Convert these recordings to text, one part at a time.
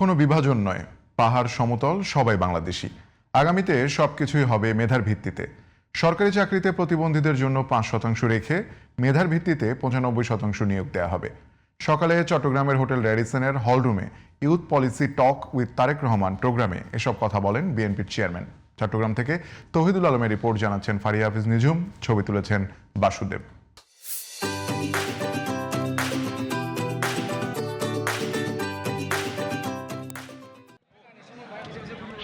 কোনো বিভাজন নয়, পাহাড় সমতল সবাই বাংলাদেশি। আগামীতে সবকিছুই হবে মেধার ভিত্তিতে। সরকারি চাকরিতে প্রতিবন্ধীদের জন্য 5% রেখে মেধার ভিত্তিতে 95% নিয়োগ দেওয়া হবে। সকালে চট্টগ্রামের হোটেল র্যাডিসনের হলরুমে youth policy talk with Tarique Rahman প্রোগ্রামে এসব কথা বলেন বিএনপির চেয়ারম্যান। চট্টগ্রাম থেকে তৌহিদুল আলমের রিপোর্ট, জানাচ্ছেন ফারিয়া হাফিজ নিঝুম, ছবি তুলেছেন বাসুদেব।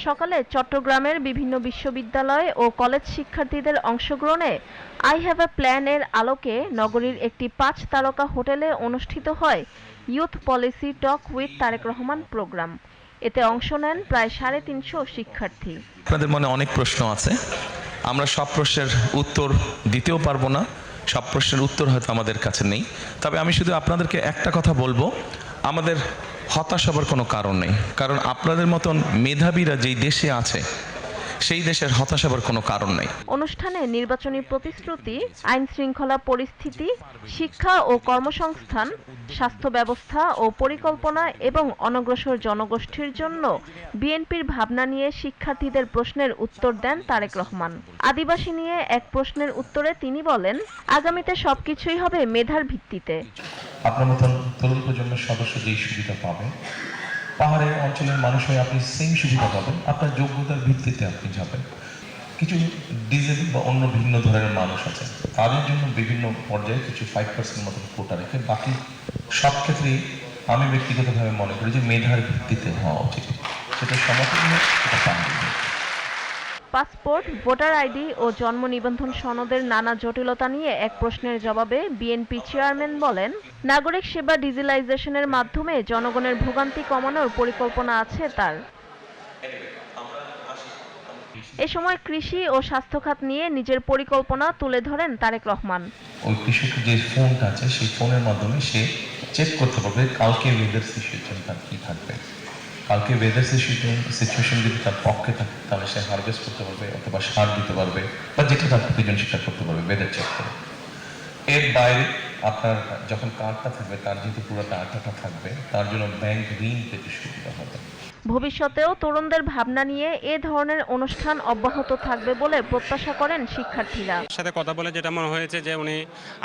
সকালে চট্টগ্রামের বিভিন্ন বিশ্ববিদ্যালয় ও কলেজ শিক্ষার্থীদের অংশগ্রহণে আই হ্যাভ এ প্ল্যান এর আলোকে নগরীর একটি 5 তারকা হোটেলে অনুষ্ঠিত হয় youth policy talk with Tarique Rahman programme. এতে অংশ নেন প্রায় 350 শিক্ষার্থী। আপনাদের মনে অনেক প্রশ্ন আছে, আমরা সব প্রশ্নের উত্তর দিতেও পারবো না, সব প্রশ্নের উত্তর হয়তো আমাদের কাছে নেই। তবে আমি শুধু আপনাদেরকে একটা কথা বলবো, আমাদের হতাশ হবার কোনো কারণ নেই, কারণ আপনাদের মতন মেধাবীরা যেই দেশে আছে সেই দেশের হতাশ হবার কোনো কারণ নেই। অনুষ্ঠানে নির্বাচনী প্রতিশ্রুতি, আইন শৃঙ্খলা পরিস্থিতি, শিক্ষা ও কর্মসংস্থান, স্বাস্থ্য ব্যবস্থা ও পরিকল্পনা এবং অনগ্রসর জনগোষ্ঠীর জন্য বিএনপির ভাবনা নিয়ে শিক্ষার্থীদের প্রশ্নের উত্তর দেন তারেক রহমান। আদিবাসী নিয়ে এক প্রশ্নের উত্তরে তিনি বলেন, আগামীতে সবকিছুই হবে মেধার ভিত্তিতে। আপনার মতন তরুণ প্রজন্মের সদস্য যেই সুবিধা পাবে, পাহাড়ের অঞ্চলের মানুষ হয়ে আপনি সেম সুবিধা পাবেন, আপনার যোগ্যতার ভিত্তিতে আপনি যাবেন। কিছু ডিজেবল বা অন্য ভিন্ন ধরনের মানুষ আছে, তাদের জন্য বিভিন্ন পর্যায়ে কিছু 5% মতন কোটা রেখে বাকি সব ক্ষেত্রেই আমি ব্যক্তিগতভাবে মনে করি যে মেধার ভিত্তিতে হওয়া উচিত। সেটা সমতুল্য, সেটা পাহাড়ি। পাসপোর্ট, ভোটার আইডি ও জন্ম নিবন্ধন সনদের নানা জটিলতা নিয়ে এক প্রশ্নের জবাবে বিএনপি চেয়ারম্যান বলেন, নাগরিক সেবা ডিজিটালাইজেশনের মাধ্যমে জনগণের ভোগান্তি কমানোর পরিকল্পনা আছে তার। এ সময় কৃষি ও স্বাস্থ্য খাত নিয়ে নিজের পরিকল্পনা তুলে ধরেন তারেক রহমান। ওই কৃষকের যে ফোনটা আছে সেই ফোনের মাধ্যমে সে চেক করতে পারবে কালকে ওয়েদার সিচুয়েশন তার কি থাকবে, কালকে ওয়েদার সিচুয়েশন যদি তার পক্ষে থাকে তাহলে সে হারভেস্ট করতে পারবে অথবা সার দিতে পারবে বা যেটা তার প্রয়োজন সেটা করতে পারবে ওয়েদার চেক করে। এর বাইরে আপনার যখন কার্ডটা থাকবে, তার যেহেতু পুরো ডাটাটা থাকবে, তার জন্য ব্যাংক ঋণ পেতে সুবিধা হবে। ভবিষ্যতেও তরুণদের ভাবনা নিয়ে এ ধরনের অনুষ্ঠান অব্যাহত থাকবে বলে প্রত্যাশা করেন শিক্ষার্থীরা। সাথে কথা বলে যেটা মনে হয়েছে যে উনি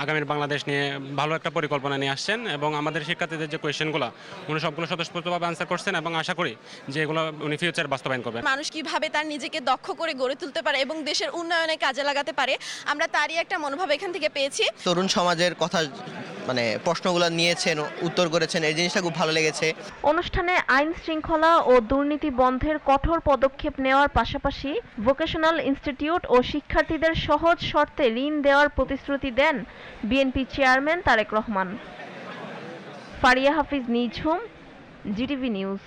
আগামীর বাংলাদেশ নিয়ে ভালো একটা পরিকল্পনা নিয়ে আসছেন এবং আমাদের শিক্ষার্থীদের যে কোয়েশ্চেনগুলো উনি সবগুলো স্বতঃস্ফূর্তভাবে আনসার করছেন এবং আশা করি যে এগুলো উনি ফিউচার বাস্তবায়ন করবেন। মানুষ কিভাবে তার নিজেকে দক্ষ করে গড়ে তুলতে পারে এবং দেশের উন্নয়নে কাজে লাগাতে পারে, আমরা তারই একটা মনোভাব এখান থেকে পেয়েছি। তরুণ সমাজের কথা প্রশ্নগুলো নিয়েছেন, উত্তর করেছেন, এই জিনিসটা খুব ভালো লেগেছে। অনুষ্ঠানে আইন শৃঙ্খলা ও দুর্নীতি বন্ধের কঠোর পদক্ষেপ নেওয়ার পাশাপাশি ভোকেশনাল ইনস্টিটিউট ও শিক্ষার্থীদের সহজ শর্তে ঋণ দেওয়ার প্রতিশ্রুতি দেন বিএনপি চেয়ারম্যান তারেক রহমান। ফারিয়া হাফিজ নিঝুম, জিটিভি নিউজ।